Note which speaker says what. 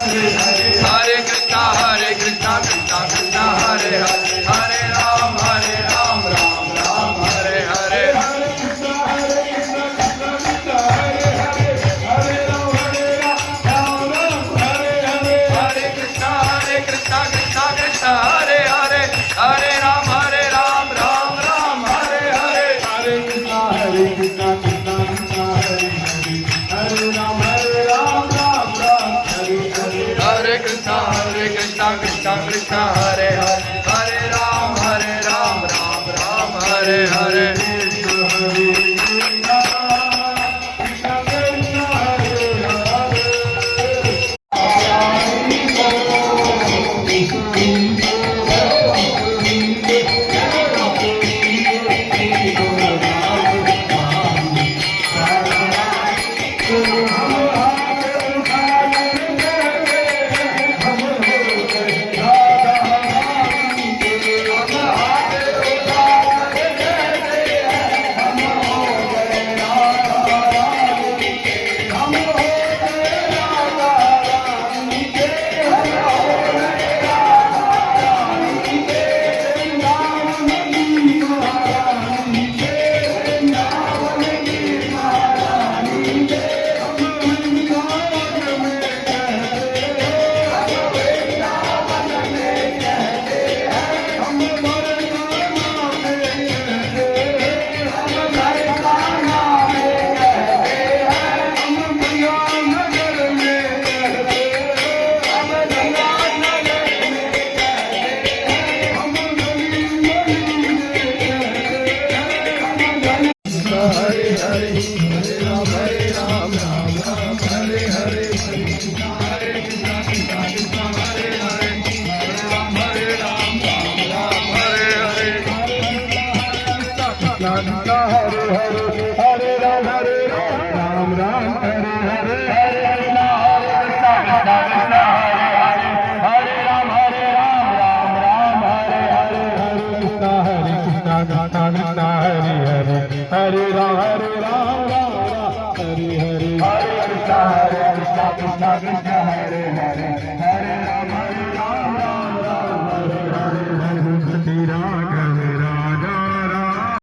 Speaker 1: Hare Krishna Krishna Krishna Hare Hare Hare Ram Ram Ram Hare Hare Hare Krishna Krishna Hare Hare Hare Ram Ram Hare Hare Hare Krishna Krishna Krishna Hare Hare Hare Ram Ram Hare Hare Hare Krishna Krishna Krishna Hare Hare Hare Ram Ram Hare Hare Hare Krishna Krishna Krishna Hare Hare Hare Ram Ram Hare Hare Hare Ram Ram Hare Hare Hare Krishna Krishna Hare Hare